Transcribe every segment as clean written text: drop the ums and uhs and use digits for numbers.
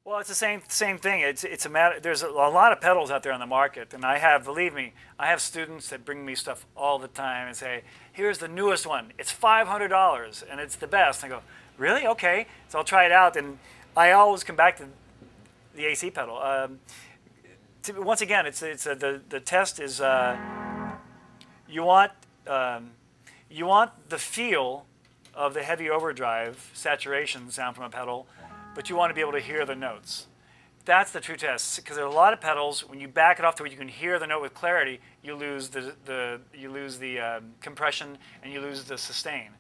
Well, it's the same thing. It's a matter. There's a lot of pedals out there on the market, and I have, believe me, I have students that bring me stuff all the time and say, "Here's the newest one. It's $500, and it's the best." And I go, "Really? Okay." So I'll try it out, and I always come back to the AC pedal. Once again, the test is you want you want the feel of the heavy overdrive saturation sound from a pedal, but you want to be able to hear the notes. That's the true test, because there are a lot of pedals. When you back it off to where you can hear the note with clarity, you lose the compression and you lose the sustain.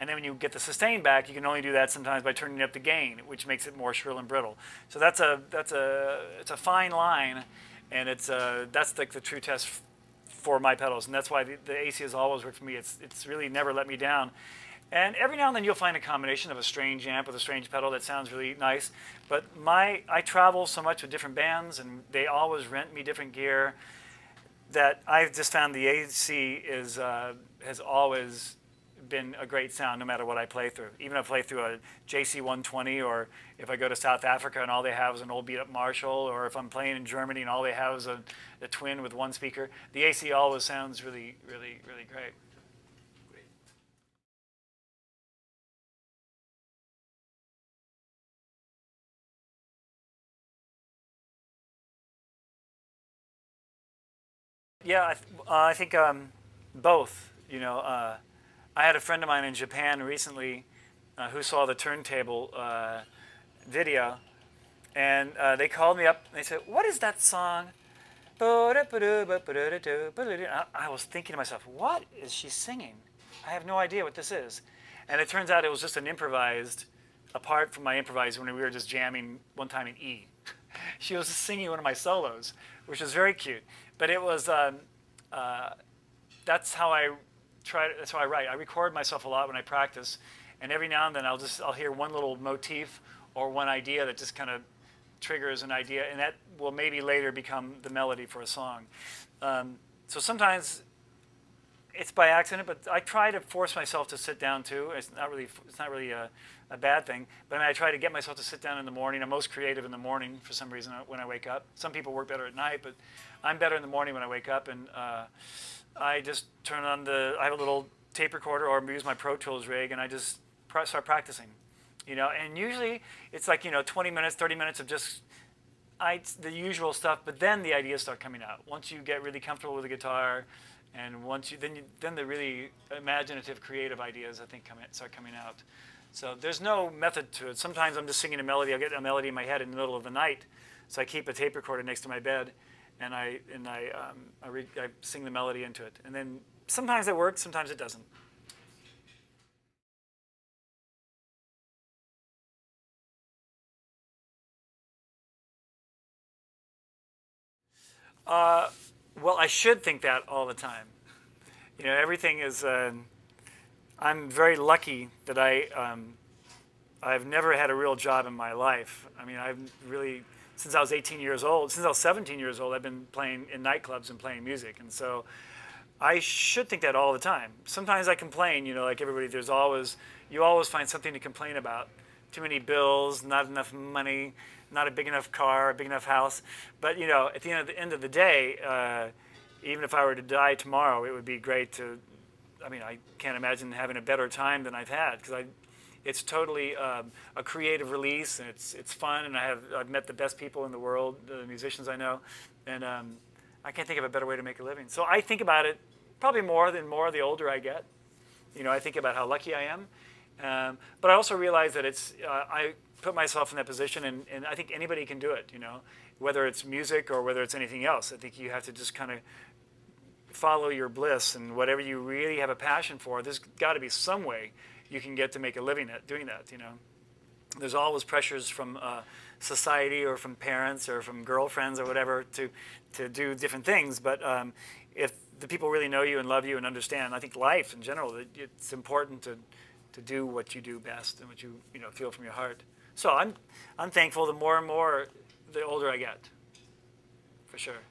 And then when you get the sustain back, you can only do that sometimes by turning up the gain, which makes it more shrill and brittle. So it's a fine line, and that's like the true test for my pedals, and that's why the AC has always worked for me. It's really never let me down. And every now and then you'll find a combination of a strange amp with a strange pedal that sounds really nice. But I travel so much with different bands, and they always rent me different gear, that I've just found the AC has always been a great sound no matter what I play through. Even if I play through a JC 120, or if I go to South Africa and all they have is an old beat-up Marshall, or if I'm playing in Germany and all they have is a twin with one speaker, the AC always sounds really, really, really great. Yeah, I think both. I had a friend of mine in Japan recently who saw the turntable video, and they called me up and they said, "What is that song?" I was thinking to myself, what is she singing? I have no idea what this is. And it turns out it was just an improvised, apart from my improvised when we were just jamming one time in E. She was singing one of my solos, which was very cute. But it was, that's how I that's how I write. I record myself a lot when I practice, and every now and then I'll hear one little motif or one idea that just kind of triggers an idea, and that will maybe later become the melody for a song. So sometimes it's by accident, but I try to force myself to sit down too. It's not really a bad thing, but I mean, I try to get myself to sit down in the morning. I'm most creative in the morning for some reason when I wake up. Some people work better at night, but I'm better in the morning when I wake up, and I just turn on I have a little tape recorder or use my Pro Tools rig, and I just start practicing. And usually it's like 20 minutes, 30 minutes of just the usual stuff, but then the ideas start coming out. Once you get really comfortable with the guitar, and then the really imaginative, creative ideas, I think, start coming out. So there's no method to it. Sometimes I'm just singing a melody. I'll get a melody in my head in the middle of the night, so I keep a tape recorder next to my bed, and I sing the melody into it. And then sometimes it works, sometimes it doesn't. Well, I should think that all the time. Everything is. I'm very lucky that I've never had a real job in my life. I mean, I've really, since I was 18 years old, since I was 17 years old, I've been playing in nightclubs and playing music, and so I should think that all the time. Sometimes I complain, like everybody. You always find something to complain about. Too many bills, not enough money, not a big enough car, a big enough house. But at the end of the day, even if I were to die tomorrow, it would be great to. I mean, I can't imagine having a better time than I've had, because it's totally a creative release, and it's fun, and I've met the best people in the world, the musicians I know, and I can't think of a better way to make a living. So I think about it probably more the older I get. I think about how lucky I am. But I also realize that I put myself in that position, and I think anybody can do it, whether it's music or whether it's anything else. I think you have to just kind of follow your bliss, and whatever you really have a passion for, there's got to be some way you can get to make a living at doing that, There's always pressures from society or from parents or from girlfriends or whatever to do different things, but if the people really know you and love you and understand, I think life in general, it's important to do what you do best and what you feel from your heart. So I'm thankful the more and more the older I get, for sure.